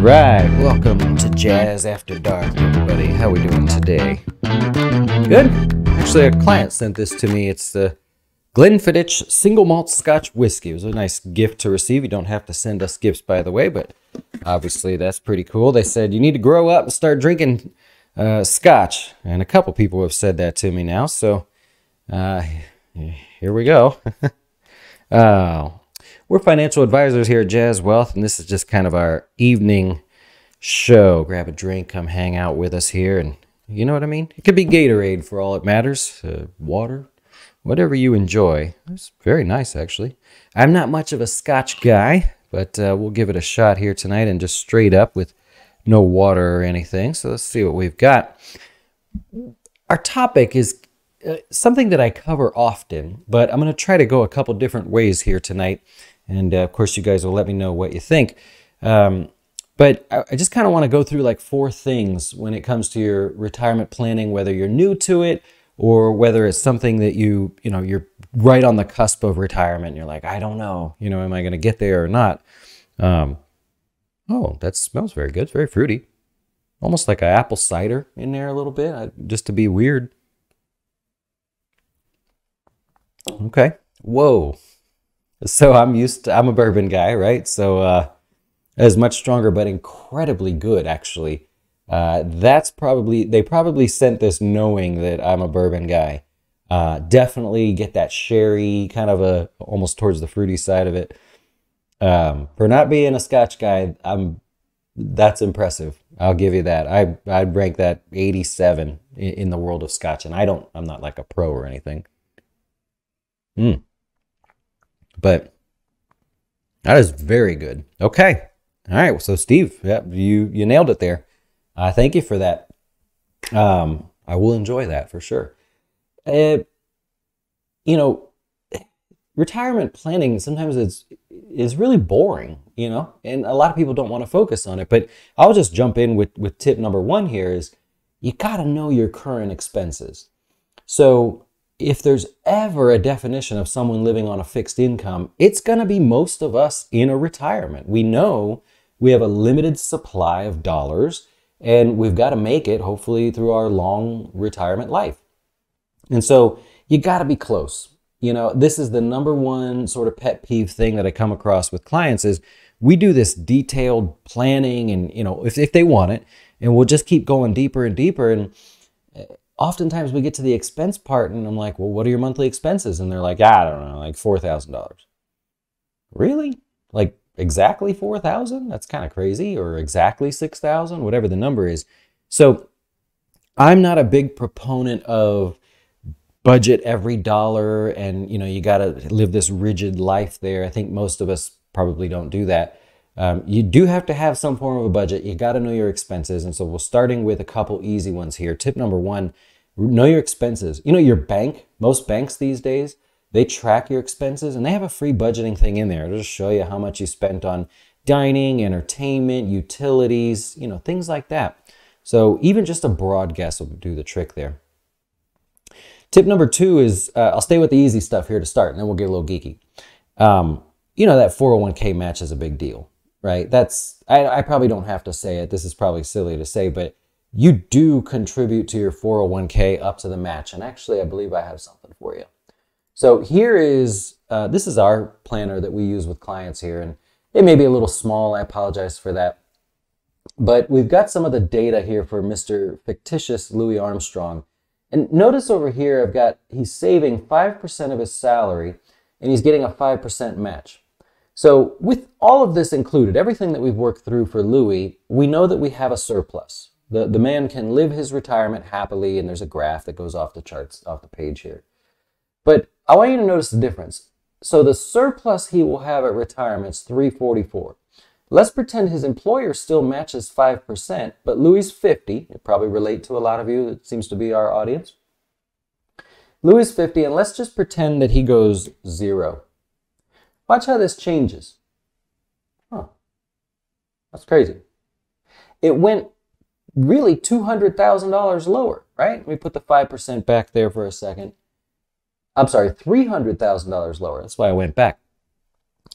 right, welcome to Jazz After Dark, everybody. How we doing today? Good? Actually, a client sent this to me. It's the Glenfiddich Single Malt Scotch Whiskey. It was a nice gift to receive. You don't have to send us gifts, by the way, but obviously that's pretty cool. They said you need to grow up and start drinking Scotch, and a couple people have said that to me now, so here we go. We're financial advisors here at Jazz Wealth, and this is just kind of our evening show. Grab a drink, come hang out with us here, and you know what I mean? It could be Gatorade for all it matters, water, whatever you enjoy. It's very nice, actually. I'm not much of a Scotch guy, but we'll give it a shot here tonight and just straight up with no water or anything. So let's see what we've got. Our topic is something that I cover often, but I'm going to try to go a couple different ways here tonight. And of course, you guys will let me know what you think. But I just kind of want to go through like 4 things when it comes to your retirement planning, whether you're new to it or whether it's something that you're right on the cusp of retirement. And you're like, I don't know, am I going to get there or not? Oh, that smells very good. It's very fruity. Almost like an apple cider in there a little bit, just to be weird. Okay. Whoa. So I'm a bourbon guy, right? So it's much stronger, but incredibly good, actually. They probably sent this knowing that I'm a bourbon guy. Definitely get that sherry, kind of almost towards the fruity side of it. For not being a Scotch guy, that's impressive. I'll give you that. I'd rank that 87 in the world of Scotch, and I'm not like a pro or anything. But that is very good. Okay. All right. So Steve, yeah, you nailed it there. Thank you for that. I will enjoy that for sure. Retirement planning sometimes is really boring, and a lot of people don't want to focus on it. But I'll just jump in with tip number 1 here is you got to know your current expenses. So if there's ever a definition of someone living on a fixed income, it's going to be most of us in a retirement. We know we have a limited supply of dollars, and we've got to make it, hopefully, through our long retirement life. And so you got to be close. This is the number 1 sort of pet peeve thing that I come across with clients is we do this detailed planning and, if they want it, and we'll just keep going deeper and deeper. And oftentimes we get to the expense part and I'm like, well, what are your monthly expenses? And they're like, I don't know, like $4,000. Really? Like exactly 4,000? That's kind of crazy. Or exactly 6,000, whatever the number is. So I'm not a big proponent of budget every dollar and, you got to live this rigid life there. I think most of us probably don't do that. You do have to have some form of a budget. You got to know your expenses. And so we're starting with a couple easy ones here. Tip number 1, know your expenses. Your bank, most banks these days, they track your expenses and they have a free budgeting thing in there. It'll just show you how much you spent on dining, entertainment, utilities, things like that. So even just a broad guess will do the trick there. Tip number 2 is, I'll stay with the easy stuff here to start, and then we'll get a little geeky. That 401k match is a big deal. Right? I probably don't have to say it. This is probably silly to say, but you do contribute to your 401k up to the match. And actually, I believe I have something for you. So here is, this is our planner that we use with clients here. And it may be a little small. I apologize for that. But we've got some of the data here for Mr. Fictitious Louis Armstrong. And notice over here, he's saving 5% of his salary and he's getting a 5% match. So with all of this included, everything that we've worked through for Louis, we know that we have a surplus. The man can live his retirement happily, and there's a graph that goes off the charts, off the page here. But I want you to notice the difference. So the surplus he will have at retirement is $344. Let's pretend his employer still matches 5%, but Louis is 50. It probably relate to a lot of you. It seems to be our audience. Louis is 50, and let's just pretend that he goes 0. Watch how this changes. That's crazy. It went really $200,000 lower, right? Let me put the 5% back there for a second. I'm sorry, $300,000 lower. That's why I went back.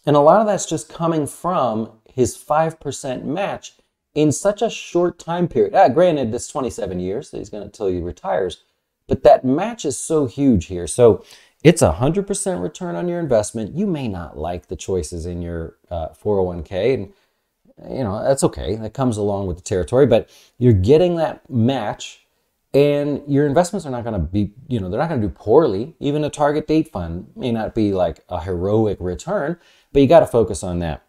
And a lot of that's just coming from his 5% match in such a short time period. Granted, it's 27 years that he's going to till he retires, but that match is so huge here. So it's 100% return on your investment. You may not like the choices in your 401k, and that's okay. That comes along with the territory, but you're getting that match, and your investments are not going to be, they're not going to do poorly. Even a target date fund may not be like a heroic return, but you got to focus on that.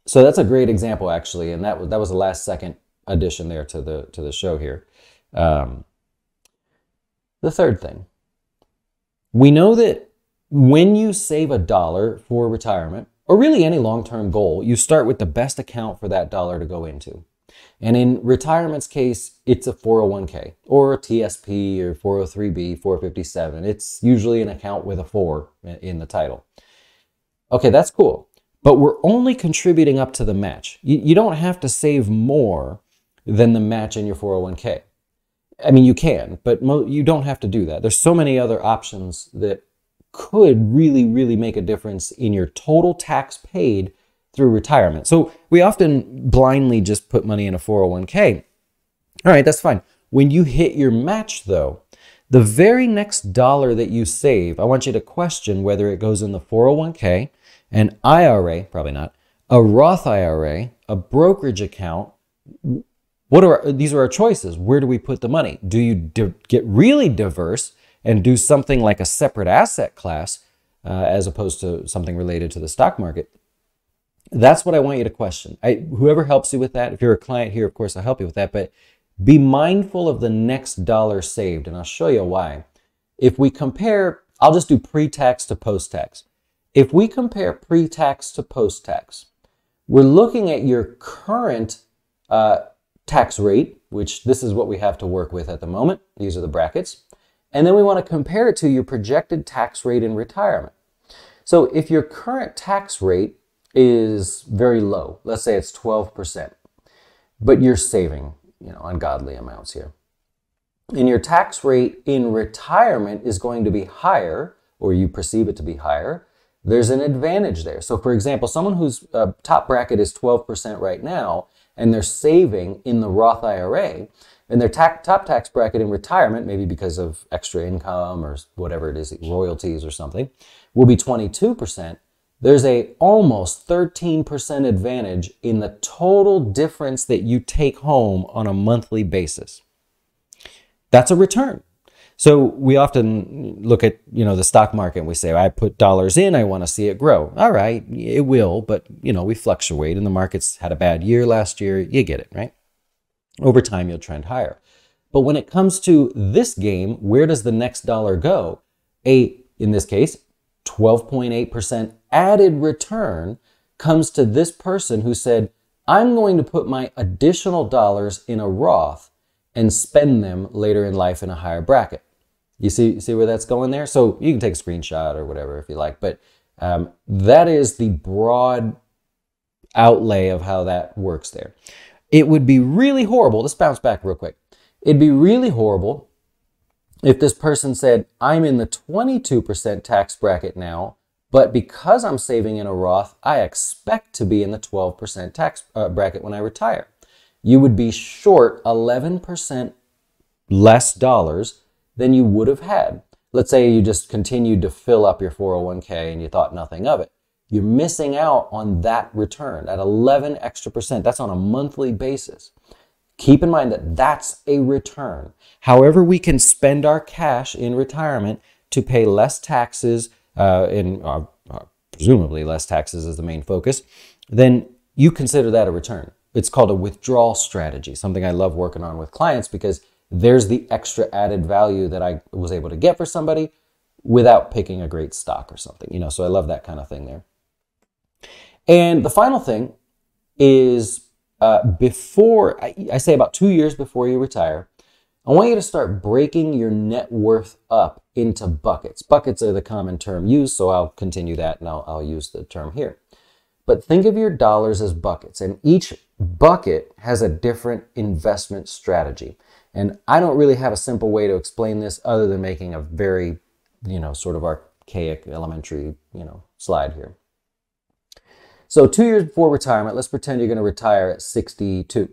So that's a great example, actually, and that was the last second addition there to the show here. The third thing, we know that when you save $1 for retirement, or really any long-term goal, you start with the best account for that dollar to go into. And in retirement's case, it's a 401k or a TSP or 403b, 457. It's usually an account with a 4 in the title. Okay, that's cool. But we're only contributing up to the match. You don't have to save more than the match in your 401k. I mean, you can, but you don't have to do that. There's so many other options that could really, really make a difference in your total tax paid through retirement. So we often blindly just put money in a 401k. All right, that's fine. When you hit your match, though, the very next dollar that you save, I want you to question whether it goes in the 401k, an IRA, probably not, a Roth IRA, a brokerage account. These are our choices. Where do we put the money? Do you get really diverse and do something like a separate asset class as opposed to something related to the stock market? That's what I want you to question. Whoever helps you with that, if you're a client here, of course, I'll help you with that, but be mindful of the next dollar saved, and I'll show you why. If we compare, I'll just do pre-tax to post-tax. If we compare pre-tax to post-tax, we're looking at your current tax rate, which this is what we have to work with at the moment. These are the brackets. And then we want to compare it to your projected tax rate in retirement. So if your current tax rate is very low, let's say it's 12%, but you're saving, ungodly amounts here, and your tax rate in retirement is going to be higher, or you perceive it to be higher, there's an advantage there. So for example, someone whose top bracket is 12% right now, and they're saving in the Roth IRA, and their top tax bracket in retirement, maybe because of extra income or whatever it is, royalties or something, will be 22%. There's a almost 13% advantage in the total difference that you take home on a monthly basis. That's a return. So we often look at, the stock market and we say, I put dollars in, I want to see it grow. All right, it will, but, we fluctuate and the market's had a bad year last year. You get it, right? Over time, you'll trend higher. But when it comes to this game, where does the next dollar go? In this case, 12.8% added return comes to this person who said, I'm going to put my additional dollars in a Roth and spend them later in life in a higher bracket. You see where that's going there? So you can take a screenshot or whatever if you like, but that is the broad outlay of how that works there. It would be really horrible. Let's bounce back real quick. It'd be really horrible if this person said, I'm in the 22% tax bracket now, but because I'm saving in a Roth, I expect to be in the 12% tax bracket when I retire. You would be short 11% less dollars than you would have had. Let's say you just continued to fill up your 401k and you thought nothing of it. You're missing out on that return, that 11 extra percent. That's on a monthly basis. Keep in mind that that's a return. However, we can spend our cash in retirement to pay less taxes, presumably less taxes is the main focus, then you consider that a return. It's called a withdrawal strategy, something I love working on with clients because there's the extra added value that I was able to get for somebody without picking a great stock or something, so I love that kind of thing there. And the final thing is before, I say about 2 years before you retire, I want you to start breaking your net worth up into buckets. Buckets are the common term used, so I'll continue that and I'll use the term here. But think of your dollars as buckets, and each bucket has a different investment strategy. And I don't really have a simple way to explain this other than making a very, sort of archaic, elementary, slide here. So 2 years before retirement, let's pretend you're going to retire at 62.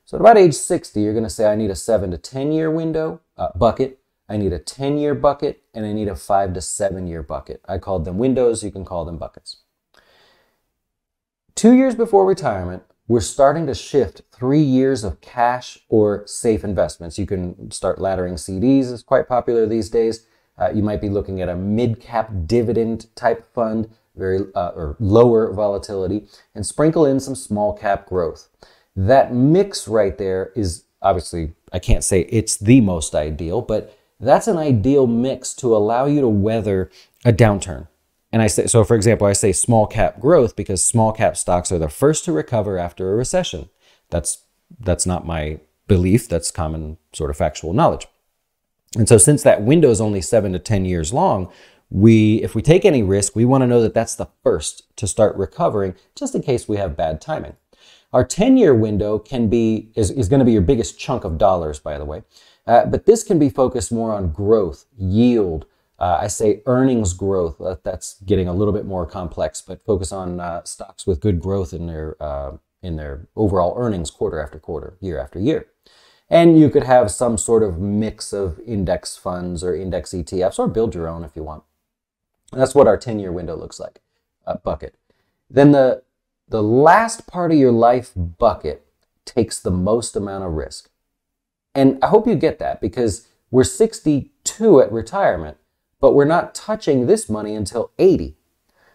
So at about age 60, you're going to say, I need a 7 to 10 year window bucket. I need a 10-year bucket, and I need a 5 to 7 year bucket. I called them windows. You can call them buckets. 2 years before retirement, we're starting to shift 3 years of cash or safe investments. You can start laddering CDs. It's quite popular these days. You might be looking at a mid-cap dividend type fund, very or lower volatility, and sprinkle in some small cap growth. That mix right there is obviously, I can't say it's the most ideal, but that's an ideal mix to allow you to weather a downturn. And I say, so for example, I say small cap growth because small cap stocks are the first to recover after a recession. That's not my belief. That's common sort of factual knowledge. And so since that window is only 7 to 10 years long, if we take any risk, we want to know that that's the first to start recovering, just in case we have bad timing. Our 10-year window is going to be your biggest chunk of dollars, by the way. But this can be focused more on growth, yield. I say earnings growth. That's getting a little bit more complex, but focus on stocks with good growth in their overall earnings quarter after quarter, year after year. And you could have some sort of mix of index funds or index ETFs, or build your own if you want. And that's what our 10-year window looks like, bucket. Then the last part of your life bucket takes the most amount of risk. And I hope you get that, because we're 62 at retirement, but we're not touching this money until 80.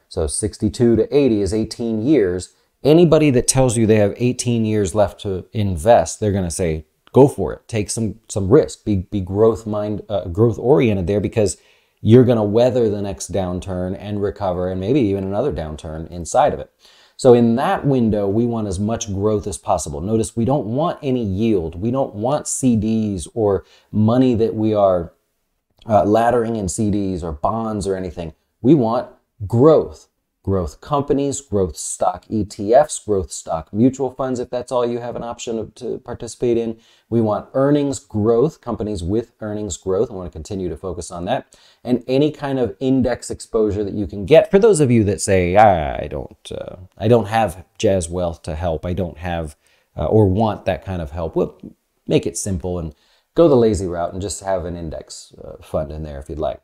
So 62 to 80 is 18 years. Anybody that tells you they have 18 years left to invest, they're going to say, go for it. Take some risk. Be growth oriented there, because you're going to weather the next downturn and recover, and maybe even another downturn inside of it. So in that window, we want as much growth as possible. Notice we don't want any yield. We don't want CDs or money that we are laddering in CDs or bonds or anything. We want growth. Growth companies, growth stock ETFs, growth stock mutual funds, if that's all you have an option to participate in. We want earnings growth, companies with earnings growth. I want to continue to focus on that. And any kind of index exposure that you can get. For those of you that say, I don't have Jazz Wealth to help, I don't have or want that kind of help, well, make it simple and go the lazy route and just have an index fund in there if you'd like.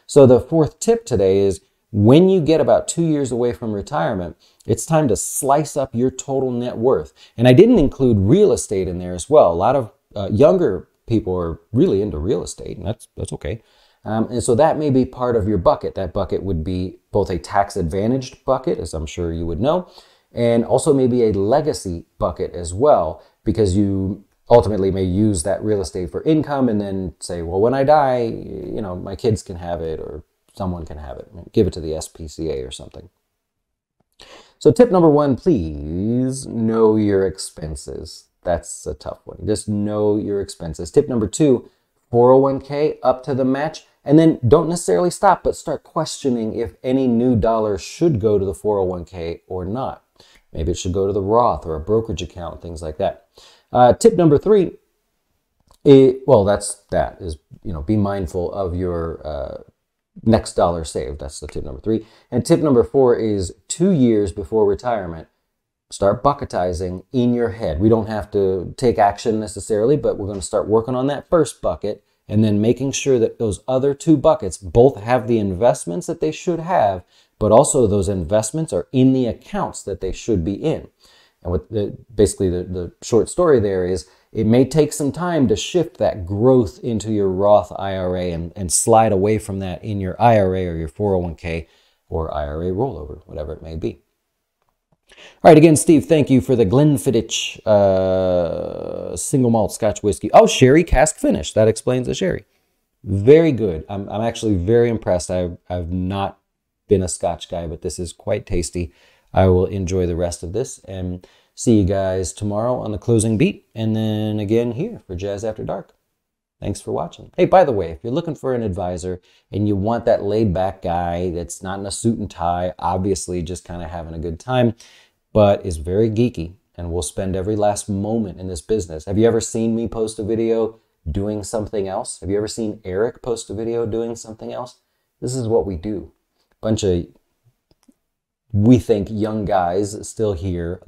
So the fourth tip today is, when you get about 2 years away from retirement, it's time to slice up your total net worth. And I didn't include real estate in there as well. A lot of younger people are really into real estate, and that's okay. And so that may be part of your bucket. That bucket would be both a tax-advantaged bucket, as I'm sure you would know, and also maybe a legacy bucket as well, because you ultimately may use that real estate for income and then say, well, when I die, my kids can have it, or someone can have it. Give it to the SPCA or something. So tip number 1, please know your expenses. That's a tough one. Just know your expenses. Tip number 2, 401k up to the match. And then don't necessarily stop, but start questioning if any new dollars should go to the 401k or not. Maybe it should go to the Roth or a brokerage account, things like that. Tip number 3, be mindful of your next dollar saved. That's the tip number 3. And tip number 4 is 2 years before retirement, start bucketizing in your head. We don't have to take action necessarily, but we're going to start working on that first bucket and then making sure that those other 2 buckets both have the investments that they should have, but also those investments are in the accounts that they should be in. And basically the short story there is, it may take some time to shift that growth into your Roth IRA and slide away from that in your IRA or your 401k or IRA rollover, whatever it may be. All right, again, Steve, thank you for the Glenfiddich single malt Scotch whiskey. Oh, sherry cask finish. That explains the sherry. Very good. I'm actually very impressed. I've not been a Scotch guy, but this is quite tasty. I will enjoy the rest of this and see you guys tomorrow on the closing beat, and then again here for Jazz After Dark. Thanks for watching. Hey, by the way, if you're looking for an advisor and you want that laid-back guy that's not in a suit and tie, obviously just kind of having a good time, but is very geeky and will spend every last moment in this business. Have you ever seen me post a video doing something else? Have you ever seen Eric post a video doing something else? This is what we do. Bunch of we think young guys still here,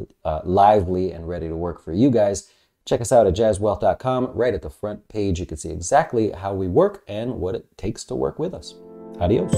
lively and ready to work for you guys. Check us out at jazzwealth.com. Right at the front page, you can see exactly how we work and what it takes to work with us. Adios.